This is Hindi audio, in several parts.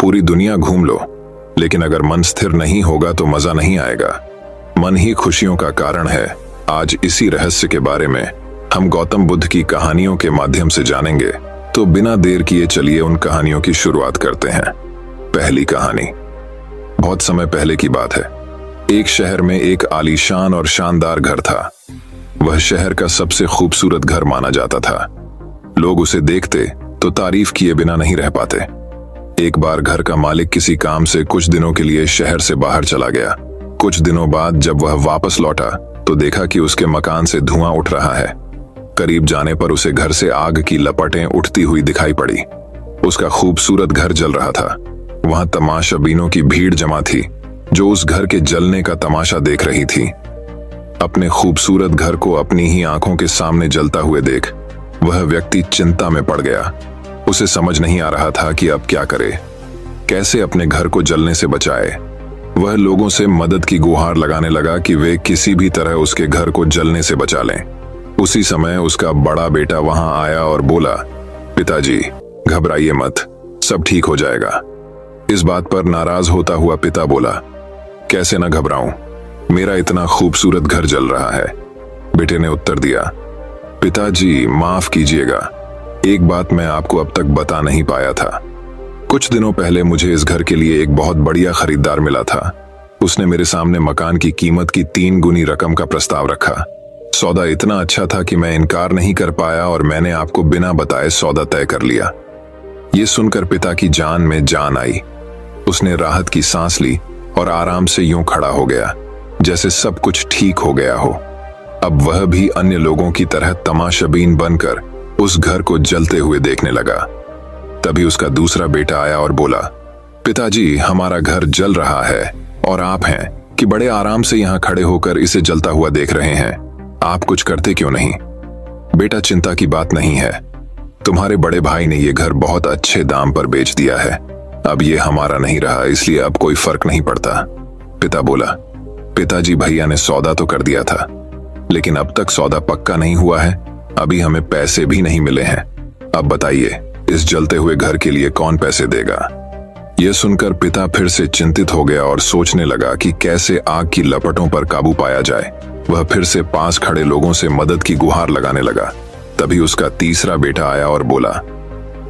पूरी दुनिया घूम लो, लेकिन अगर मन स्थिर नहीं होगा तो मजा नहीं आएगा। मन ही खुशियों का कारण है। आज इसी रहस्य के बारे में हम गौतम बुद्ध की कहानियों के माध्यम से जानेंगे। तो बिना देर किए चलिए उन कहानियों की शुरुआत करते हैं। पहली कहानी बहुत समय पहले की बात है। एक शहर में एक आलीशान और शानदार घर था। वह शहर का सबसे खूबसूरत घर माना जाता था। लोग उसे देखते तो तारीफ किए बिना नहीं रह पाते। एक बार घर का मालिक किसी काम से कुछ दिनों के लिए शहर से बाहर चला गया। कुछ दिनों बाद जब वह वापस लौटा तो देखा कि उसके मकान से धुआं उठ रहा है। करीब जाने पर उसे घर से आग की लपटें उठती हुई दिखाई पड़ी। उसका खूबसूरत घर जल रहा था। वहां तमाशाबीनों की भीड़ जमा थी जो उस घर के जलने का तमाशा देख रही थी। अपने खूबसूरत घर को अपनी ही आंखों के सामने जलता हुए देख वह व्यक्ति चिंता में पड़ गया। उसे समझ नहीं आ रहा था कि अब क्या करे, कैसे अपने घर को जलने से बचाए। वह लोगों से मदद की गुहार लगाने लगा कि वे किसी भी तरह उसके घर को जलने से बचा लें। उसी समय उसका बड़ा बेटा वहां आया और बोला, पिताजी घबराइए मत, सब ठीक हो जाएगा। इस बात पर नाराज होता हुआ पिता बोला, कैसे न घबराऊं, मेरा इतना खूबसूरत घर जल रहा है। बेटे ने उत्तर दिया, पिताजी माफ कीजिएगा, एक बात मैं आपको अब तक बता नहीं पाया था। कुछ दिनों पहले मुझे इस घर के लिए एक बहुत बढ़िया खरीदार मिला था। उसने मेरे सामने मकान की कीमत की 3 गुनी रकम का प्रस्ताव रखा। सौदा इतना अच्छा था कि मैं इनकार नहीं कर पाया और मैंने आपको बिना बताए सौदा तय कर लिया। ये सुनकर पिता की जान में जान आई। उसने राहत की सांस ली और आराम से यूं खड़ा हो गया जैसे सब कुछ ठीक हो गया हो। अब वह भी अन्य लोगों की तरह तमाशाबीन बनकर उस घर को जलते हुए देखने लगा। तभी उसका दूसरा बेटा आया और बोला, पिताजी हमारा घर जल रहा है और आप हैं कि बड़े आराम से यहाँ खड़े होकर इसे जलता हुआ देख रहे हैं। आप कुछ करते क्यों नहीं? बेटा चिंता की बात नहीं है, तुम्हारे बड़े भाई ने ये घर बहुत अच्छे दाम पर बेच दिया है। अब ये हमारा नहीं रहा, इसलिए अब कोई फर्क नहीं पड़ता। पिता बोला, पिताजी भैया ने सौदा तो कर दिया था, लेकिन अब तक सौदा पक्का नहीं हुआ है। अभी हमें पैसे भी नहीं मिले हैं। अब बताइए इस जलते हुए घर के लिए कौन पैसे देगा? यह सुनकर पिता फिर से चिंतित हो गया और सोचने लगा कि कैसे आग की लपटों पर काबू पाया जाए। वह फिर से पास खड़े लोगों से मदद की गुहार लगाने लगा। तभी उसका तीसरा बेटा आया और बोला,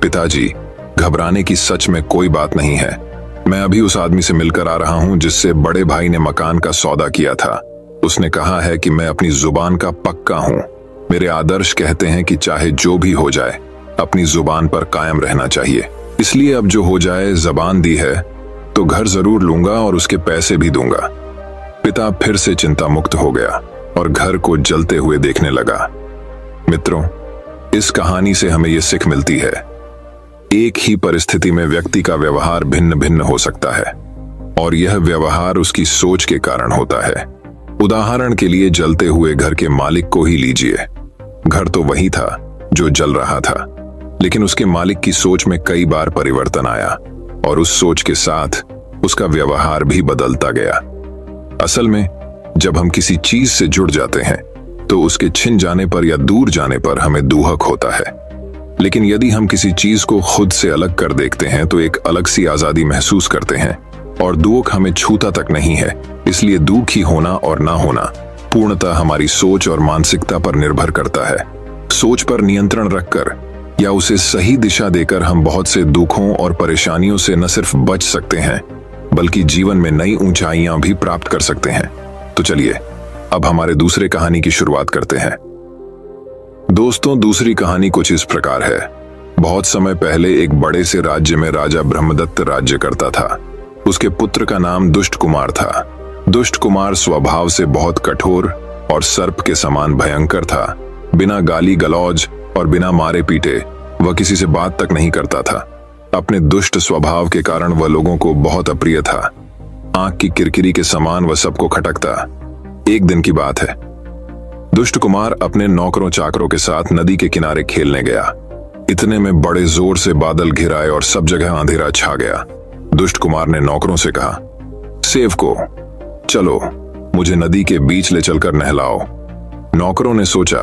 पिताजी घबराने की सच में कोई बात नहीं है। मैं अभी उस आदमी से मिलकर आ रहा हूं जिससे बड़े भाई ने मकान का सौदा किया था। उसने कहा है कि मैं अपनी जुबान का पक्का हूं। मेरे आदर्श कहते हैं कि चाहे जो भी हो जाए अपनी जुबान पर कायम रहना चाहिए। इसलिए अब जो हो जाए, जबान दी है तो घर जरूर लूंगा और उसके पैसे भी दूंगा। पिता फिर से चिंता मुक्त हो गया और घर को जलते हुए देखने लगा। मित्रों, इस कहानी से हमें यह सीख मिलती है, एक ही परिस्थिति में व्यक्ति का व्यवहार भिन्न भिन्न हो सकता है और यह व्यवहार उसकी सोच के कारण होता है। उदाहरण के लिए जलते हुए घर के मालिक को ही लीजिए। घर तो वही था जो जल रहा था, लेकिन उसके मालिक की सोच में कई बार परिवर्तन आया और उस सोच के साथ उसका व्यवहार भी बदलता गया। असल में जब हम किसी चीज से जुड़ जाते हैं तो उसके छिन जाने पर या दूर जाने पर हमें दुहक होता है, लेकिन यदि हम किसी चीज को खुद से अलग कर देखते हैं तो एक अलग सी आजादी महसूस करते हैं और दुख हमें छूता तक नहीं है। इसलिए दुखी होना और ना होना पूर्णतः हमारी सोच और मानसिकता पर निर्भर करता है। सोच पर नियंत्रण रखकर या उसे सही दिशा देकर हम बहुत से दुखों और परेशानियों से न सिर्फ बच सकते हैं बल्कि जीवन में नई ऊंचाइयां भी प्राप्त कर सकते हैं। तो चलिए अब हमारे दूसरे कहानी की शुरुआत करते हैं। दोस्तों, दूसरी कहानी कुछ इस प्रकार है। बहुत समय पहले एक बड़े से राज्य में राजा ब्रह्मदत्त राज्य करता था। उसके पुत्र का नाम दुष्ट कुमार था। दुष्ट कुमार स्वभाव से बहुत कठोर और सर्प के समान भयंकर था। बिना गाली गलौज और बिना मारे पीटे वह किसी से बात तक नहीं करता था। अपने दुष्ट स्वभाव के कारण वह लोगों को बहुत अप्रिय था। आंख की किरकिरी के समान वह सबको खटकता। एक दिन की बात है, दुष्ट कुमार अपने नौकरों चाकरों के साथ नदी के किनारे खेलने गया। इतने में बड़े जोर से बादल घिर आए और सब जगह अंधेरा छा गया। दुष्ट कुमार ने नौकरों से कहा, सेवको चलो मुझे नदी के बीच ले चलकर नहलाओ। नौकरों ने सोचा,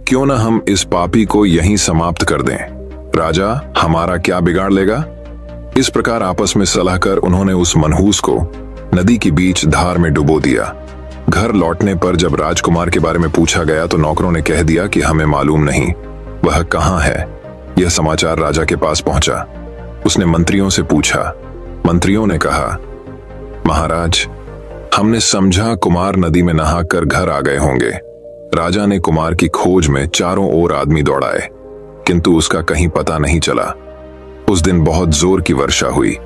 क्यों ना हम इस पापी को यहीं समाप्त कर दें, राजा हमारा क्या बिगाड़ लेगा। इस प्रकार आपस में सलाह कर उन्होंने उस मनहूस को नदी के बीच धार में डुबो दिया। घर लौटने पर जब राजकुमार के बारे में पूछा गया तो नौकरों ने कह दिया कि हमें मालूम नहीं वह कहाँ है। यह समाचार राजा के पास पहुंचा। उसने मंत्रियों से पूछा। मंत्रियों ने कहा, महाराज, हमने समझा कुमार नदी में नहाकर घर आ गए होंगे। राजा ने कुमार की खोज में चारों ओर आदमी दौड़ाए, किंतु उसका कहीं पता नहीं चला। उस दिन बहुत जोर की वर्षा हुई।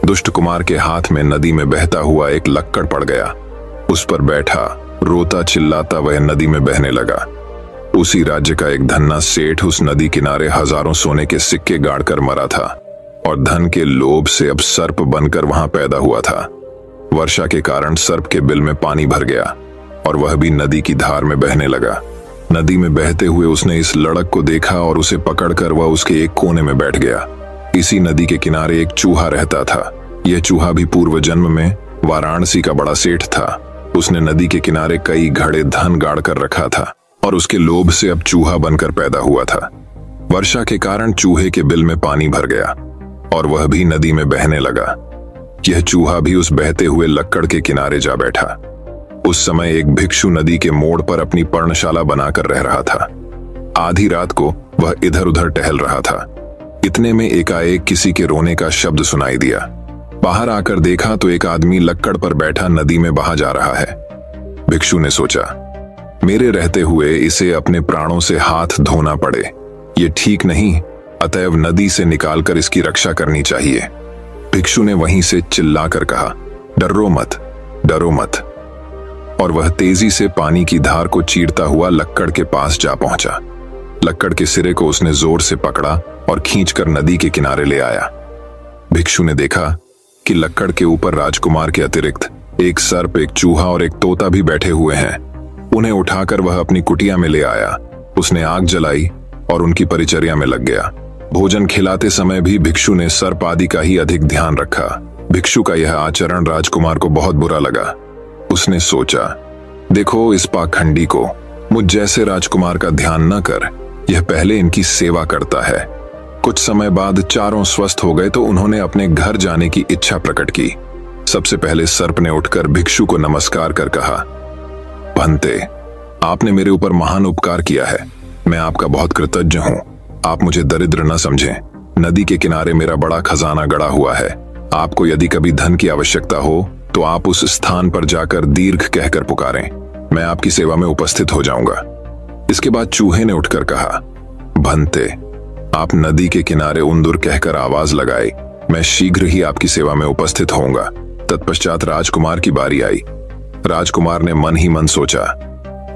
दुष्ट कुमार के हाथ में नदी में बहता हुआ एक लक्कड़ पड़ गया। उस पर बैठा रोता चिल्लाता वह नदी में बहने लगा। उसी राज्य का एक धन्ना सेठ उस नदी किनारे हजारों सोने के सिक्के गाड़कर मरा था और धन के लोभ से अब सर्प बनकर वहां पैदा हुआ था। वर्षा के कारण सर्प के बिल में पानी भर गया और वह भी नदी की धार में बहने लगा। नदी में बहते हुए उसने इस लड़क को देखा और उसे पकड़कर वह उसके एक कोने में बैठ गया। इसी नदी के किनारे एक चूहा रहता था। यह चूहा भी पूर्व जन्म में वाराणसी का बड़ा सेठ था। उसने नदी के किनारे कई घड़े धन गाड़ कर रखा था और उसके लोभ से अब चूहा बनकर पैदा हुआ था। वर्षा के कारण चूहे के बिल में पानी भर गया और वह भी नदी में बहने लगा। यह चूहा भी उस बहते हुए लक्कड़ के किनारे जा बैठा। उस समय एक भिक्षु नदी के मोड़ पर अपनी पर्णशाला बनाकर रह रहा था। आधी रात को वह इधर उधर टहल रहा था। इतने में एकाएक किसी के रोने का शब्द सुनाई दिया। बाहर आकर देखा तो एक आदमी लक्कड़ पर बैठा नदी में बहा जा रहा है। भिक्षु ने सोचा, मेरे रहते हुए इसे अपने प्राणों से हाथ धोना पड़े, ये ठीक नहीं, अतएव नदी से निकालकर इसकी रक्षा करनी चाहिए। भिक्षु ने वहीं से चिल्लाकर कहा, डरो मत, डरो मत। और वह तेजी से पानी की धार को चीरता हुआ लक्कड़ के पास जा पहुंचा। लक्कड़ के सिरे को उसने जोर से पकड़ा और खींचकर नदी के किनारे ले आया। भिक्षु ने देखा कि लक्कड़ के ऊपर राजकुमार के अतिरिक्त एक सर्प, एक चूहा और एक तोता भी बैठे हुए हैं। उन्हें उठाकर वह अपनी कुटिया में ले आया। उसने आग जलाई और उनकी परिचर्या में लग गया। भोजन खिलाते समय भी भिक्षु ने सर्प आदि का ही अधिक ध्यान रखा। भिक्षु का यह आचरण राजकुमार को बहुत बुरा लगा। उसने सोचा, देखो इस पाखंडी को, मुझ जैसे राजकुमार का ध्यान न कर, यह पहले इनकी सेवा करता है। कुछ समय बाद चारों स्वस्थ हो गए तो उन्होंने अपने घर जाने की इच्छा प्रकट की। सबसे पहले सर्प ने उठकर भिक्षु को नमस्कार कर कहा, भंते, आपने मेरे ऊपर महान उपकार किया है। मैं आपका बहुत कृतज्ञ हूँ। आप मुझे दरिद्र न समझें। नदी के किनारे मेरा बड़ा खजाना गड़ा हुआ है। आपको यदि कभी धन की आवश्यकता हो तो आप उस स्थान पर जाकर दीर्घ कहकर पुकारें, मैं आपकी सेवा में उपस्थित हो जाऊंगा। इसके बाद चूहे ने उठकर कहा, भंते, आप नदी के किनारे उंदुर कहकर आवाज लगाई, मैं शीघ्र ही आपकी सेवा में उपस्थित होऊंगा। तत्पश्चात राजकुमार की बारी आई। राजकुमार ने मन ही मन सोचा,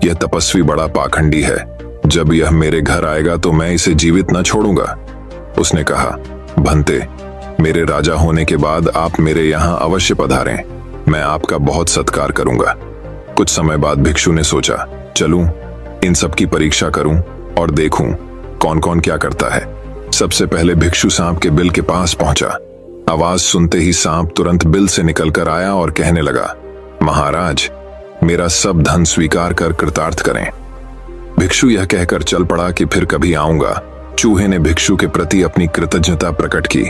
यह तपस्वी बड़ा पाखंडी है। जब यह मेरे घर आएगा तो मैं इसे जीवित न छोड़ूंगा। उसने कहा, भंते, मेरे राजा होने के बाद आप मेरे यहाँ अवश्य पधारें। मैं आपका बहुत सत्कार करूंगा। कुछ समय बाद भिक्षु ने सोचा, चलूं, इन सब की परीक्षा करूं और देखूं कौन कौन क्या करता है। सबसे पहले भिक्षु सांप के बिल के पास पहुंचा। आवाज सुनते ही सांप तुरंत बिल से निकलकर आया और कहने लगा, महाराज, मेरा सब धन स्वीकार कर कृतार्थ करें। भिक्षु यह कहकर चल पड़ा कि फिर कभी आऊंगा। चूहे ने भिक्षु के प्रति अपनी कृतज्ञता प्रकट की।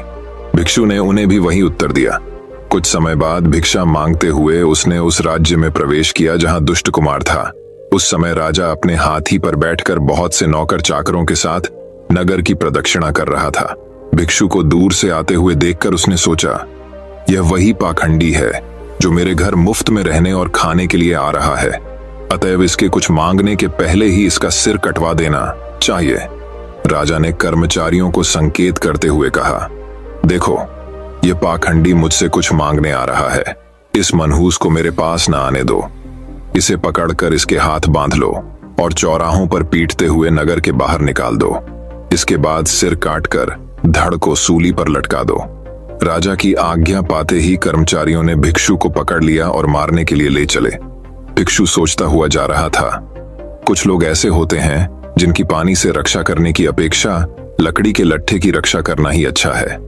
भिक्षु ने उन्हें भी वही उत्तर दिया। कुछ समय बाद भिक्षा मांगते हुए उसने उस राज्य में प्रवेश किया जहां दुष्ट कुमार था। उस समय राजा अपने हाथी पर बैठकर बहुत से नौकर चाकरों के साथ नगर की प्रदक्षिणा कर रहा था। भिक्षु को दूर से आते हुए देखकर उसने सोचा, यह वही पाखंडी है जो मेरे घर मुफ्त में रहने और खाने के लिए आ रहा है। अतएव इसके कुछ मांगने के पहले ही इसका सिर कटवा देना चाहिए। राजा ने कर्मचारियों को संकेत करते हुए कहा, देखो, यह पाखंडी मुझसे कुछ मांगने आ रहा है। इस मनहूस को मेरे पास न आने दो। इसे पकड़कर इसके हाथ बांध लो और चौराहों पर पीटते हुए नगर के बाहर निकाल दो। इसके बाद सिर काटकर धड़ को सूली पर लटका दो। राजा की आज्ञा पाते ही कर्मचारियों ने भिक्षु को पकड़ लिया और मारने के लिए ले चले। भिक्षु सोचता हुआ जा रहा था, कुछ लोग ऐसे होते हैं जिनकी पानी से रक्षा करने की अपेक्षा लकड़ी के लट्ठे की रक्षा करना ही अच्छा है।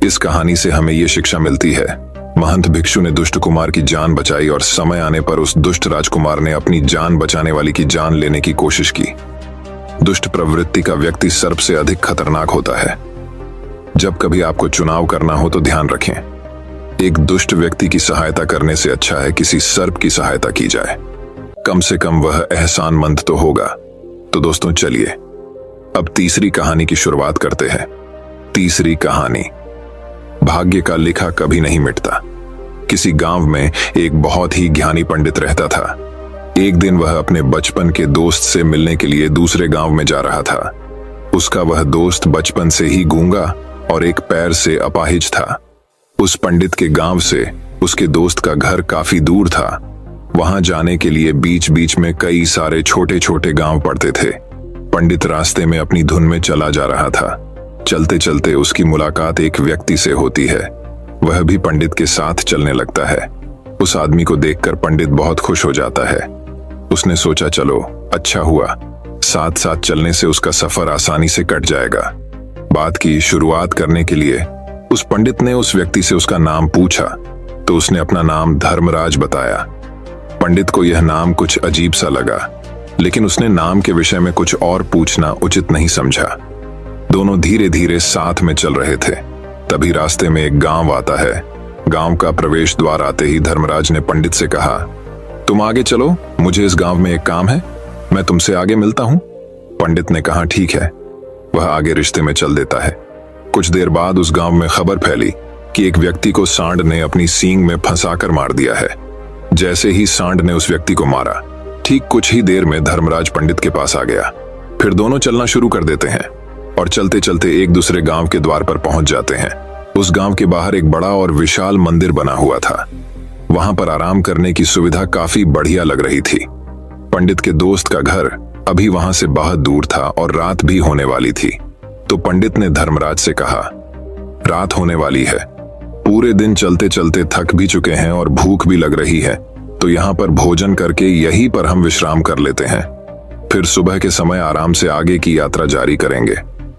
इस कहानी से हमें ये शिक्षा मिलती है, महंत भिक्षु ने दुष्ट कुमार की जान बचाई और समय आने पर उस दुष्ट राजकुमार ने अपनी जान बचाने वाली की जान लेने की कोशिश की। दुष्ट प्रवृत्ति का व्यक्ति सर्प से अधिक खतरनाक होता है। जब कभी आपको चुनाव करना हो तो ध्यान रखें, एक दुष्ट व्यक्ति की सहायता करने से अच्छा है किसी सर्प की सहायता की जाए। कम से कम वह एहसानमंद तो होगा। तो दोस्तों चलिए अब तीसरी कहानी की शुरुआत करते हैं। तीसरी कहानी, भाग्य का लिखा कभी नहीं मिटता। किसी गांव में एक बहुत ही ज्ञानी पंडित रहता था। एक दिन वह अपने बचपन के दोस्त से मिलने के लिए दूसरे गांव में जा रहा था। उसका वह दोस्त बचपन से ही गूंगा और एक पैर से अपाहिज था। उस पंडित के गांव से उसके दोस्त का घर काफी दूर था। वहां जाने के लिए बीच बीच में कई सारे छोटे छोटे गांव पड़ते थे। पंडित रास्ते में अपनी धुन में चला जा रहा था। चलते चलते उसकी मुलाकात एक व्यक्ति से होती है। वह भी पंडित के साथ चलने लगता है। उस आदमी को देखकर पंडित बहुत खुश हो जाता है। उसने सोचा चलो अच्छा हुआ, साथ साथ चलने से उसका सफर आसानी से कट जाएगा। बात की शुरुआत करने के लिए उस पंडित ने उस व्यक्ति से उसका नाम पूछा तो उसने अपना नाम धर्मराज बताया। पंडित को यह नाम कुछ अजीब सा लगा, लेकिन उसने नाम के विषय में कुछ और पूछना उचित नहीं समझा। दोनों धीरे धीरे साथ में चल रहे थे। तभी रास्ते में एक गांव आता है। गांव का प्रवेश द्वार आते ही धर्मराज ने पंडित से कहा, तुम आगे चलो, मुझे इस गांव में एक काम है, मैं तुमसे आगे मिलता हूं। पंडित ने कहा ठीक है। वह आगे रिश्ते में चल देता है। कुछ देर बाद उस गांव में खबर फैली कि एक व्यक्ति को सांड ने अपनी सींग में फंसाकर मार दिया है। जैसे ही सांड ने उस व्यक्ति को मारा, ठीक कुछ ही देर में धर्मराज पंडित के पास आ गया। फिर दोनों चलना शुरू कर देते हैं और चलते चलते एक दूसरे गांव के द्वार पर पहुंच जाते हैं। उस गांव के बाहर एक बड़ा और विशाल मंदिर बना हुआ था। वहां पर आराम करने की सुविधा काफी बढ़िया लग रही थी। पंडित के दोस्त का घर अभी वहां से बहुत दूर था और रात भी होने वाली थी। तो पंडित ने धर्मराज से कहा, रात होने वाली है, पूरे दिन चलते चलते थक भी चुके हैं और भूख भी लग रही है, तो यहाँ पर भोजन करके यहीं पर हम विश्राम कर लेते हैं, फिर सुबह के समय आराम से आगे की यात्रा जारी करेंगे।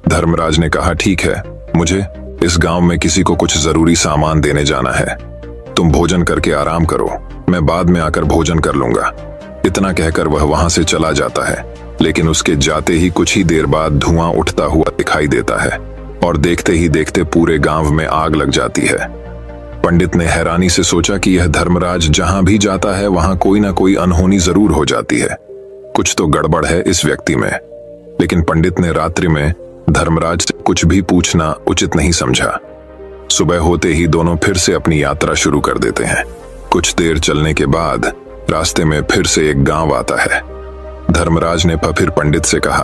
धर्मराज ने कहा ठीक है, मुझे इस गांव में किसी को कुछ जरूरी सामान देने जाना है, तुम भोजन करके आराम करो, मैं बाद में आकर भोजन कर लूंगा। इतना कहकर वह वहां से चला जाता है, लेकिन उसके जाते ही कुछ ही देर बाद धुआं उठता हुआ दिखाई देता है और देखते ही देखते पूरे गांव में आग लग जाती है। पंडित ने हैरानी से सोचा कि यह धर्मराज जहां भी जाता है वहां कोई ना कोई अनहोनी जरूर हो जाती है, कुछ तो गड़बड़ है इस व्यक्ति में। लेकिन पंडित ने रात्रि में धर्मराज से कुछ भी पूछना उचित नहीं समझा। सुबह होते ही दोनों फिर से अपनी यात्रा शुरू कर देते हैं। कुछ देर चलने के बाद रास्ते में फिर से एक गांव आता है। धर्मराज ने फिर पंडित से कहा,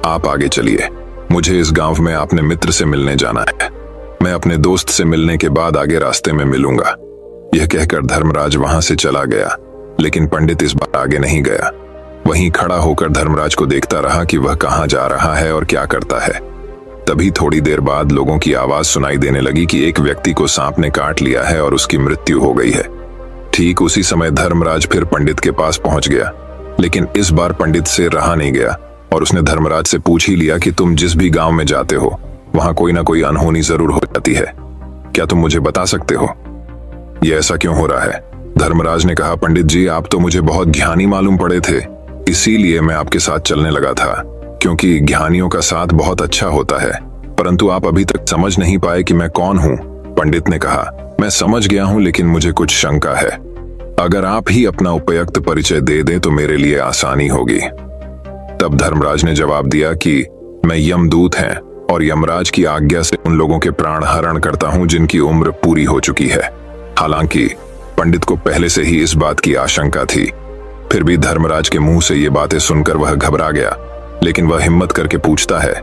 आप आगे चलिए, मुझे इस गांव में अपने मित्र से मिलने जाना है, मैं अपने दोस्त से मिलने के बाद आगे रास्ते में मिलूंगा। यह कहकर धर्मराज वहां से चला गया, लेकिन पंडित इस बार आगे नहीं गया। वहीं खड़ा होकर धर्मराज को देखता रहा कि वह कहां जा रहा है और क्या करता है। तभी थोड़ी देर बाद लोगों की आवाज सुनाई देने लगी कि एक व्यक्ति को सांप ने काट लिया है और उसकी मृत्यु हो गई है। ठीक उसी समय धर्मराज फिर पंडित के पास पहुंच गया, लेकिन इस बार पंडित से रहा नहीं गया और उसने धर्मराज से पूछ ही लिया कि तुम जिस भी गांव में जाते हो वहां कोई ना कोई अनहोनी जरूर हो जाती है, क्या तुम मुझे बता सकते हो, यह ऐसा क्यों हो रहा है? धर्मराज ने कहा, पंडित जी आप तो मुझे बहुत ज्ञानी मालूम पड़े थे, इसीलिए मैं आपके साथ चलने लगा था, क्योंकि ज्ञानियों का साथ बहुत अच्छा होता है, परंतु आप अभी तक समझ नहीं पाए कि मैं कौन हूँ। पंडित ने कहा, मैं समझ गया हूँ, लेकिन मुझे कुछ शंका है, अगर आप ही अपना उपयुक्त परिचय दे दें तो मेरे लिए आसानी होगी। तब धर्मराज ने जवाब दिया कि मैं यमदूत हैं और यमराज की आज्ञा से उन लोगों के प्राण हरण करता हूं जिनकी उम्र पूरी हो चुकी है। हालांकि पंडित को पहले से ही इस बात की आशंका थी, फिर भी धर्मराज के मुंह से ये बातें सुनकर वह घबरा गया, लेकिन वह हिम्मत करके पूछता है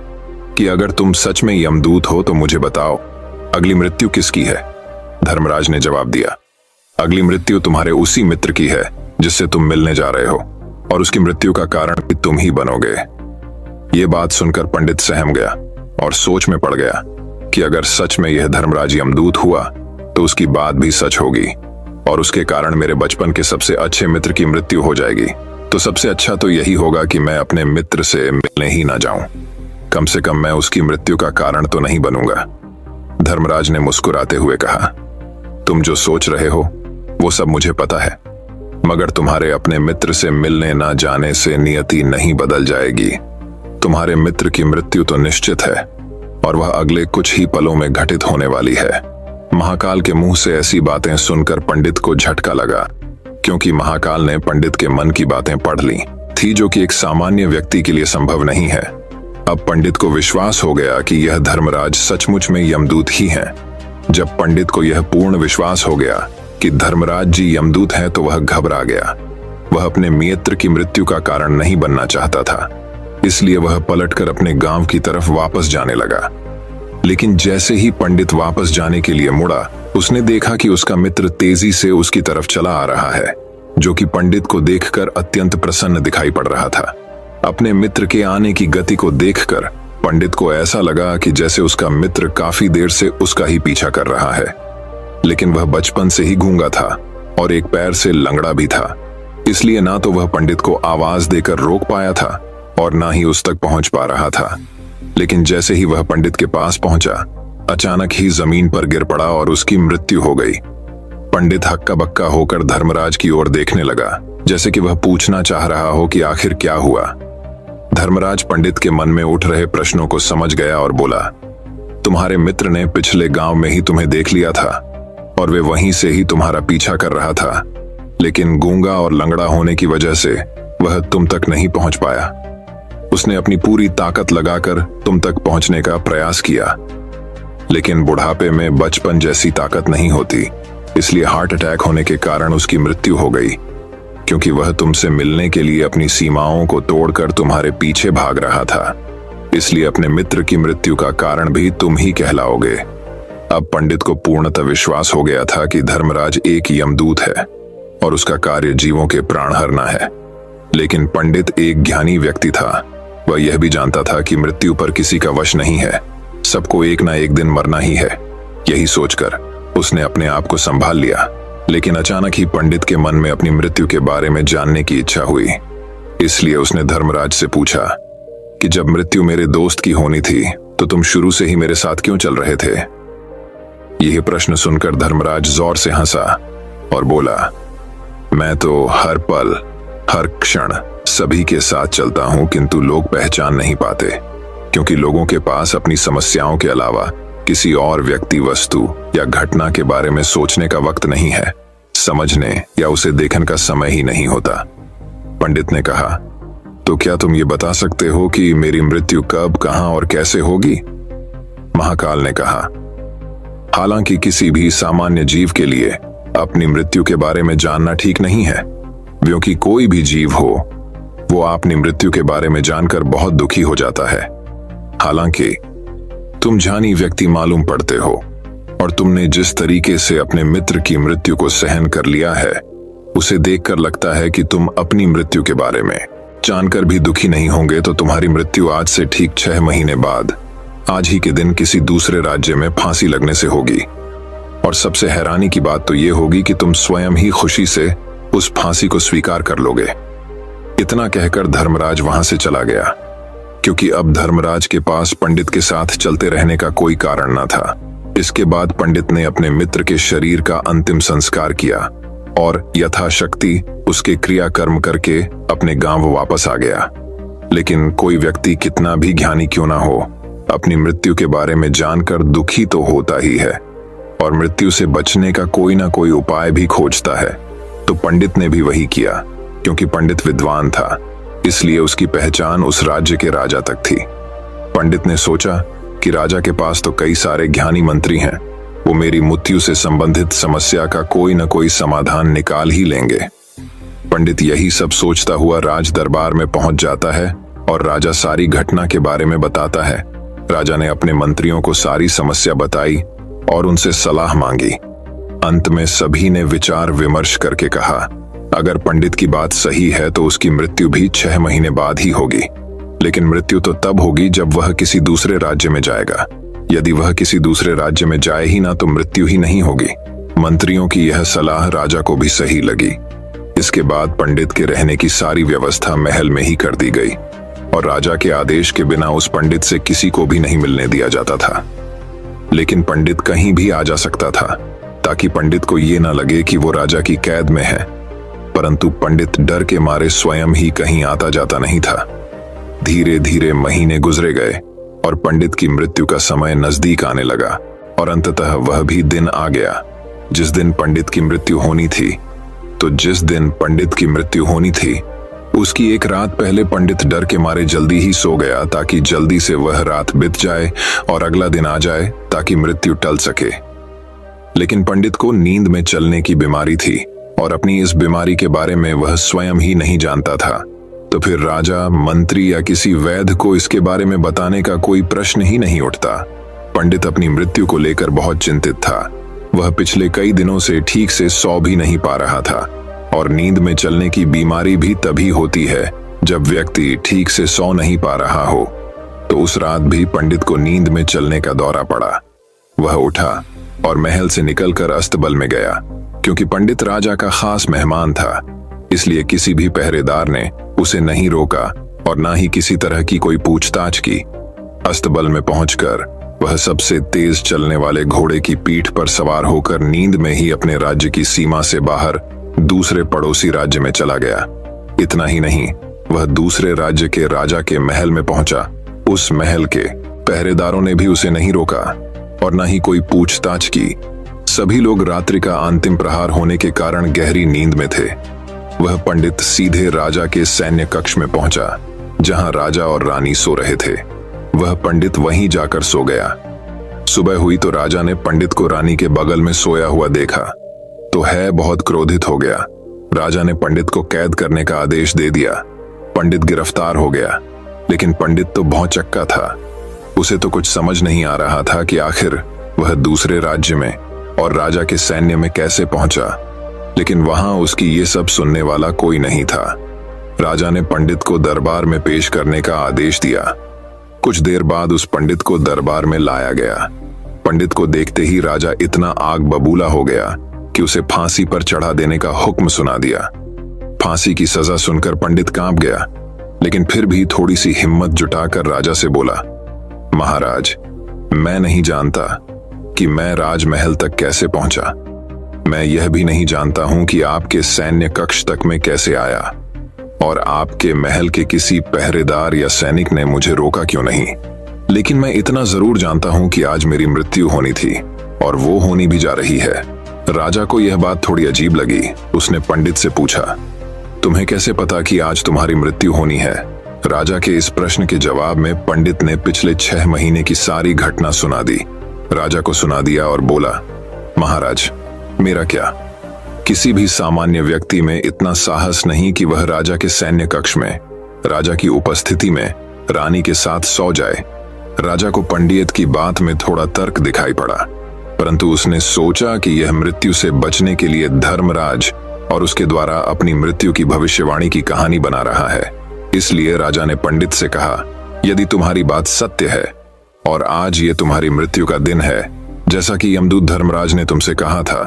कि अगर तुम सच में यमदूत हो तो मुझे बताओ, अगली मृत्यु किसकी है? धर्मराज ने जवाब दिया, अगली मृत्यु तुम्हारे उसी मित्र की है जिससे तुम मिलने जा रहे हो, और उसकी मृत्यु का कारण भी तुम ही बनोगे। ये बात सुनकर पंडित सहम गया और सोच में पड़ गया कि अगर सच में यह धर्मराज यमदूत हुआ तो उसकी बात भी सच होगी और उसके कारण मेरे बचपन के सबसे अच्छे मित्र की मृत्यु हो जाएगी। तो सबसे अच्छा तो यही होगा कि मैं अपने मित्र से मिलने ही ना जाऊं, कम से कम मैं उसकी मृत्यु का कारण तो नहीं बनूंगा। धर्मराज ने मुस्कुराते हुए कहा, तुम जो सोच रहे हो वो सब मुझे पता है, मगर तुम्हारे अपने मित्र से मिलने ना जाने से नियति नहीं बदल जाएगी। तुम्हारे मित्र की मृत्यु तो निश्चित है, और वह अगले कुछ ही पलों में घटित होने वाली है। महाकाल के मुंह से ऐसी बातें सुनकर पंडित को झटका लगा, क्योंकि महाकाल ने पंडित के मन की बातें पढ़ ली थी, जो कि एक सामान्य व्यक्ति के लिए संभव नहीं है। अब पंडित को विश्वास हो गया कि यह धर्मराज सचमुच में यमदूत ही हैं। जब पंडित को यह पूर्ण विश्वास हो गया कि धर्मराज जी यमदूत हैं, तो वह घबरा गया। वह अपने मित्र की मृत्यु का कारण नहीं बनना चाहता था, इसलिए वह पलटकर अपने गांव की तरफ वापस जाने लगा। लेकिन जैसे ही पंडित वापस जाने के लिए मुड़ा, उसने देखा कि उसका मित्र तेजी से उसकी तरफ चला आ रहा है, जो कि पंडित को देखकर अत्यंत प्रसन्न दिखाई पड़ रहा था। अपने मित्र के आने की गति को देखकर पंडित को ऐसा लगा कि जैसे उसका मित्र काफी देर से उसका ही पीछा कर रहा है। लेकिन वह बचपन से ही गूंगा था और एक पैर से लंगड़ा भी था, इसलिए ना तो वह पंडित को आवाज देकर रोक पाया था और ना ही उस तक पहुंच पा रहा था। लेकिन जैसे ही वह पंडित के पास पहुंचा, अचानक ही जमीन पर गिर पड़ा और उसकी मृत्यु हो गई। पंडित हक्का बक्का होकर धर्मराज की ओर देखने लगा, जैसे कि वह पूछना चाह रहा हो कि आखिर क्या हुआ। धर्मराज पंडित के मन में उठ रहे प्रश्नों को समझ गया और बोला, तुम्हारे मित्र ने पिछले गांव में ही तुम्हें देख लिया था और वे वहीं से ही तुम्हारा पीछा कर रहा था, लेकिन गूंगा और लंगड़ा होने की वजह से वह तुम तक नहीं पहुंच पाया। उसने अपनी पूरी ताकत लगाकर तुम तक पहुंचने का प्रयास किया, लेकिन बुढ़ापे में बचपन जैसी ताकत नहीं होती, इसलिए हार्ट अटैक होने के कारण उसकी मृत्यु हो गई, क्योंकि वह तुमसे मिलने के लिए अपनी सीमाओं को तोड़कर तुम्हारे पीछे भाग रहा था। इसलिए अपने मित्र की मृत्यु का कारण भी तुम ही कहलाओगे। अब पंडित को पूर्णतः विश्वास हो गया था कि धर्मराज एक यमदूत है और उसका कार्य जीवों के प्राण हरना है। लेकिन पंडित एक ज्ञानी व्यक्ति था। वह यह भी जानता था कि मृत्यु पर किसी का वश नहीं है, सबको एक ना एक दिन मरना ही है। यही सोचकर उसने अपने आप को संभाल लिया। लेकिन अचानक ही पंडित के मन में अपनी मृत्यु के बारे में जानने की इच्छा हुई। इसलिए उसने धर्मराज से पूछा कि जब मृत्यु मेरे दोस्त की होनी थी, तो तुम शुरू से ही मेरे साथ क्यों चल रहे थे? यह प्रश्न सुनकर धर्मराज जोर से हंसा और बोला, मैं तो हर पल हर क्षण सभी के साथ चलता हूं, किंतु लोग पहचान नहीं पाते, क्योंकि लोगों के पास अपनी समस्याओं के अलावा किसी और व्यक्ति, वस्तु या घटना के बारे में सोचने का वक्त नहीं है, समझने या उसे देखने का समय ही नहीं होता। पंडित ने कहा, तो क्या तुम ये बता सकते हो कि मेरी मृत्यु कब, कहां और कैसे होगी? महाकाल ने कहा, हालांकि किसी भी सामान्य जीव के लिए अपनी मृत्यु के बारे में जानना ठीक नहीं है, क्योंकि कोई भी जीव हो वो अपनी मृत्यु के बारे में जानकर बहुत दुखी हो जाता है। हालांकि तुम जानी व्यक्ति मालूम पड़ते हो और तुमने जिस तरीके से अपने मित्र की मृत्यु को सहन कर लिया है, उसे देखकर लगता है कि तुम अपनी मृत्यु के बारे में जानकर भी दुखी नहीं होंगे। तो तुम्हारी मृत्यु आज से ठीक 6 महीने बाद आज ही के दिन किसी दूसरे राज्य में फांसी लगने से होगी। और सबसे हैरानी की बात तो ये होगी कि तुम स्वयं ही खुशी से उस फांसी को स्वीकार कर लोगे। इतना कहकर धर्मराज वहां से चला गया, क्योंकि अब धर्मराज के पास पंडित के साथ चलते रहने का कोई कारण न था। इसके बाद पंडित ने अपने मित्र के शरीर का अंतिम संस्कार किया और यथाशक्ति उसके क्रियाकर्म करके अपने गांव वापस आ गया। लेकिन कोई व्यक्ति कितना भी ज्ञानी क्यों ना हो, अपनी मृत्यु के बारे में जानकर दुखी तो होता ही है और मृत्यु से बचने का कोई ना कोई उपाय भी खोजता है। तो पंडित ने भी वही किया, क्योंकि पंडित विद्वान था, इसलिए उसकी पहचान उस राज्य के राजा तक थी। पंडित ने सोचा कि राजा के पास तो कई सारे ज्ञानी मंत्री हैं, वो मेरी मृत्यु से संबंधित समस्या का कोई न कोई समाधान निकाल ही लेंगे। पंडित यही सब सोचता हुआ राज दरबार में पहुंच जाता है और राजा सारी घटना के बारे में बताता है। राजा ने अपने मंत्रियों को सारी समस्या बताई और उनसे सलाह मांगी। अंत में सभी ने विचार विमर्श करके कहा, अगर पंडित की बात सही है तो उसकी मृत्यु भी 6 महीने बाद ही होगी। लेकिन मृत्यु तो तब होगी जब वह किसी दूसरे राज्य में जाएगा। यदि वह किसी दूसरे राज्य में जाए ही ना तो मृत्यु ही नहीं होगी। मंत्रियों की यह सलाह राजा को भी सही लगी। इसके बाद पंडित के रहने की सारी व्यवस्था महल में ही कर दी गई और राजा के आदेश के बिना उस पंडित से किसी को भी नहीं मिलने दिया जाता था। लेकिन पंडित कहीं भी आ जा सकता था, ताकि पंडित को ये ना लगे कि वो राजा की कैद में है। परंतु पंडित डर के मारे स्वयं ही कहीं आता जाता नहीं था। धीरे धीरे महीने गुजरे गए और पंडित की मृत्यु का समय नजदीक आने लगा और अंततः वह भी दिन आ गया जिस दिन पंडित की मृत्यु होनी थी। तो जिस दिन पंडित की मृत्यु होनी थी उसकी एक रात पहले पंडित डर के मारे जल्दी ही सो गया ताकि जल्दी से वह रात बीत जाए और अगला दिन आ जाए ताकि मृत्यु टल सके। लेकिन पंडित को नींद में चलने की बीमारी थी और अपनी इस बीमारी के बारे में वह स्वयं ही नहीं जानता था। तो फिर राजा, मंत्री या किसी वैद्य को इसके बारे में बताने का कोई प्रश्न ही नहीं उठता। पंडित अपनी मृत्यु को लेकर बहुत चिंतित था। वह पिछले कई दिनों से ठीक से सो भी नहीं पा रहा था और नींद में चलने की बीमारी भी तभी होती है जब व्यक्ति ठीक से सो नहीं पा रहा हो। तो उस रात भी पंडित को नींद में चलने का दौरा पड़ा। वह उठा और महल से निकलकर अस्तबल में गया। क्योंकि पंडित राजा का खास मेहमान था, इसलिए किसी भी पहरेदार ने उसे नहीं रोका और ना ही किसी तरह की कोई पूछताछ की। अस्तबल में पहुंचकर वह सबसे तेज चलने वाले घोड़े की पीठ पर सवार होकर नींद में ही अपने राज्य की सीमा से बाहर दूसरे पड़ोसी राज्य में चला गया। इतना ही नहीं, वह दूसरे राज्य के राजा के महल में पहुंचा। उस महल के पहरेदारों ने भी उसे नहीं रोका और न ही कोई पूछताछ की। सभी लोग रात्रि का अंतिम प्रहार होने के कारण गहरी नींद में थे। वह पंडित सीधे राजा के सैन्य कक्ष में पहुंचा जहां राजा और रानी सो रहे थे। वह पंडित वहीं जाकर सो गया। सुबह हुई तो राजा ने पंडित को रानी के बगल में सोया हुआ देखा तो है बहुत क्रोधित हो गया। राजा ने पंडित को कैद करने का आदेश दे दिया। पंडित गिरफ्तार हो गया, लेकिन पंडित तो भौंचक्का था। उसे तो कुछ समझ नहीं आ रहा था कि आखिर वह दूसरे राज्य में और राजा के सैन्य में कैसे पहुंचा। लेकिन वहां उसकी ये सब सुनने वाला कोई नहीं था। राजा ने पंडित को दरबार में पेश करने का आदेश दिया। कुछ देर बाद उस पंडित को दरबार में लाया गया। पंडित को देखते ही राजा इतना आग बबूला हो गया कि उसे फांसी पर चढ़ा देने का हुक्म सुना दिया। फांसी की सजा सुनकर पंडित कांप गया, लेकिन फिर भी थोड़ी सी हिम्मत जुटाकर राजा से बोला, महाराज, मैं नहीं जानता कि मैं राजमहल तक कैसे पहुंचा। मैं यह भी नहीं जानता हूं कि आपके सैन्य कक्ष तक मैं कैसे आया और आपके महल के किसी पहरेदार या सैनिक ने मुझे रोका क्यों नहीं। लेकिन मैं इतना जरूर जानता हूं कि आज मेरी मृत्यु होनी थी और वो होनी भी जा रही है। राजा को यह बात थोड़ी अजीब लगी। उसने पंडित से पूछा, तुम्हें कैसे पता कि आज तुम्हारी मृत्यु होनी है? राजा के इस प्रश्न के जवाब में पंडित ने पिछले 6 महीने की सारी घटना सुना दी। राजा को सुना दिया और बोला, महाराज, मेरा क्या, किसी भी सामान्य व्यक्ति में इतना साहस नहीं कि वह राजा के सैन्य कक्ष में राजा की उपस्थिति में रानी के साथ सो जाए। राजा को पंडित की बात में थोड़ा तर्क दिखाई पड़ा, परंतु उसने सोचा कि यह मृत्यु से बचने के लिए धर्मराज और उसके द्वारा अपनी मृत्यु की भविष्यवाणी की कहानी बना रहा है। इसलिए राजा ने पंडित से कहा, यदि तुम्हारी बात सत्य है और आज ये तुम्हारी मृत्यु का दिन है, जैसा कि यमदूत धर्मराज ने तुमसे कहा था,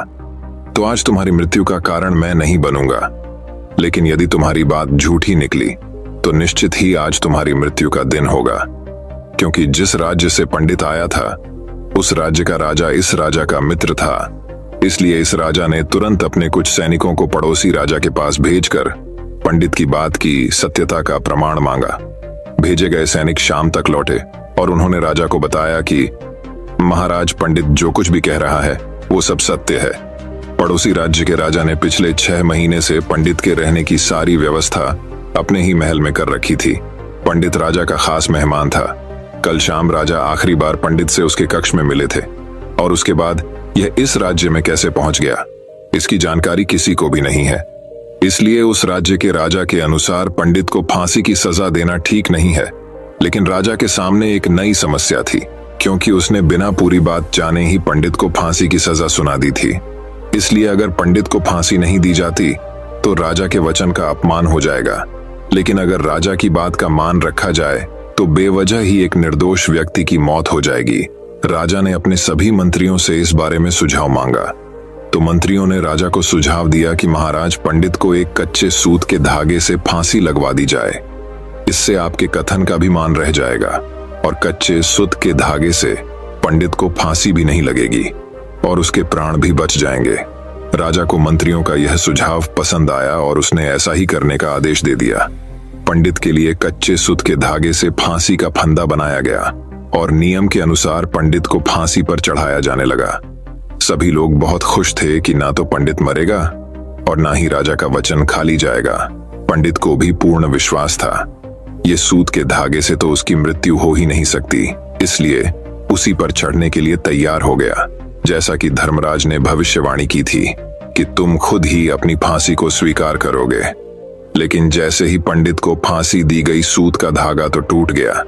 तो आज तुम्हारी मृत्यु का कारण मैं नहीं बनूंगा। लेकिन यदि तुम्हारी बात झूठी निकली तो निश्चित ही आज तुम्हारी मृत्यु का दिन होगा, क्योंकि जिस राज्य से पंडित आया था उस राज्य का राजा इस राजा का मित्र था। इसलिए इस राजा ने तुरंत अपने कुछ सैनिकों को पड़ोसी राजा के पास भेजकर पंडित की बात की सत्यता का प्रमाण मांगा। भेजे गए सैनिक शाम तक लौटे और उन्होंने राजा को बताया कि महाराज, पंडित जो कुछ भी कह रहा है वो सब सत्य है। पड़ोसी राज्य के राजा ने पिछले 6 महीने से पंडित के रहने की सारी व्यवस्था अपने ही महल में कर रखी थी। पंडित राजा का खास मेहमान था। कल शाम राजा आखिरी बार पंडित से उसके कक्ष में मिले थे और उसके बाद यह इस राज्य में कैसे पहुंच गया, इसकी जानकारी किसी को भी नहीं है। इसलिए उस राज्य के राजा के अनुसार पंडित को फांसी की सजा देना ठीक नहीं है। लेकिन राजा के सामने एक नई समस्या थी, क्योंकि उसने बिना पूरी बात जाने ही पंडित को फांसी की सजा सुना दी थी। इसलिए अगर पंडित को फांसी नहीं दी जाती तो राजा के वचन का अपमान हो जाएगा। लेकिन अगर राजा की बात का मान रखा जाए तो बेवजह ही एक निर्दोष व्यक्ति की मौत हो जाएगी। राजा ने अपने सभी मंत्रियों से इस बारे में सुझाव मांगा। तो मंत्रियों ने राजा को सुझाव दिया कि महाराज, पंडित को एक कच्चे सूत के धागे से फांसी लगवा दी जाए। इससे आपके कथन का भी मान रह जाएगा और कच्चे सूत के धागे से पंडित को फांसी भी नहीं लगेगी और उसके प्राण भी बच जाएंगे। राजा को मंत्रियों का यह सुझाव पसंद आया और उसने ऐसा ही करने का आदेश दे दिया। पंडित के लिए कच्चे सूत के धागे से फांसी का फंदा बनाया गया और नियम के अनुसार पंडित को फांसी पर चढ़ाया जाने लगा। सभी लोग बहुत खुश थे कि ना तो पंडित मरेगा और ना ही राजा का वचन खाली जाएगा। पंडित को भी पूर्ण विश्वास था, ये सूत के धागे से तो उसकी मृत्यु हो ही नहीं सकती, इसलिए उसी पर चढ़ने के लिए तैयार हो गया। जैसा कि धर्मराज ने भविष्यवाणी की थी कि तुम खुद ही अपनी फांसी को स्वीकार करोगे। लेकिन जैसे ही पंडित को फांसी दी गई, सूत का धागा तो टूट गया,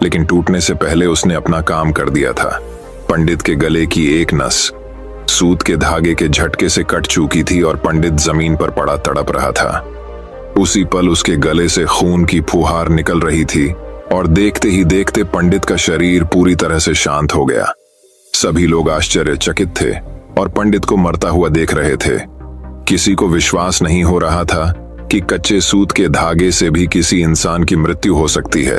लेकिन टूटने से पहले उसने अपना काम कर दिया था। पंडित के गले की एक नस सूत के धागे के झटके से कट चुकी थी और पंडित जमीन पर पड़ा तड़प रहा था। उसी पल उसके गले से खून की फुहार निकल रही थी और देखते ही देखते पंडित का शरीर पूरी तरह से शांत हो गया। सभी लोग आश्चर्यचकित थे और पंडित को मरता हुआ देख रहे थे। किसी को विश्वास नहीं हो रहा था कि कच्चे सूत के धागे से भी किसी इंसान की मृत्यु हो सकती है,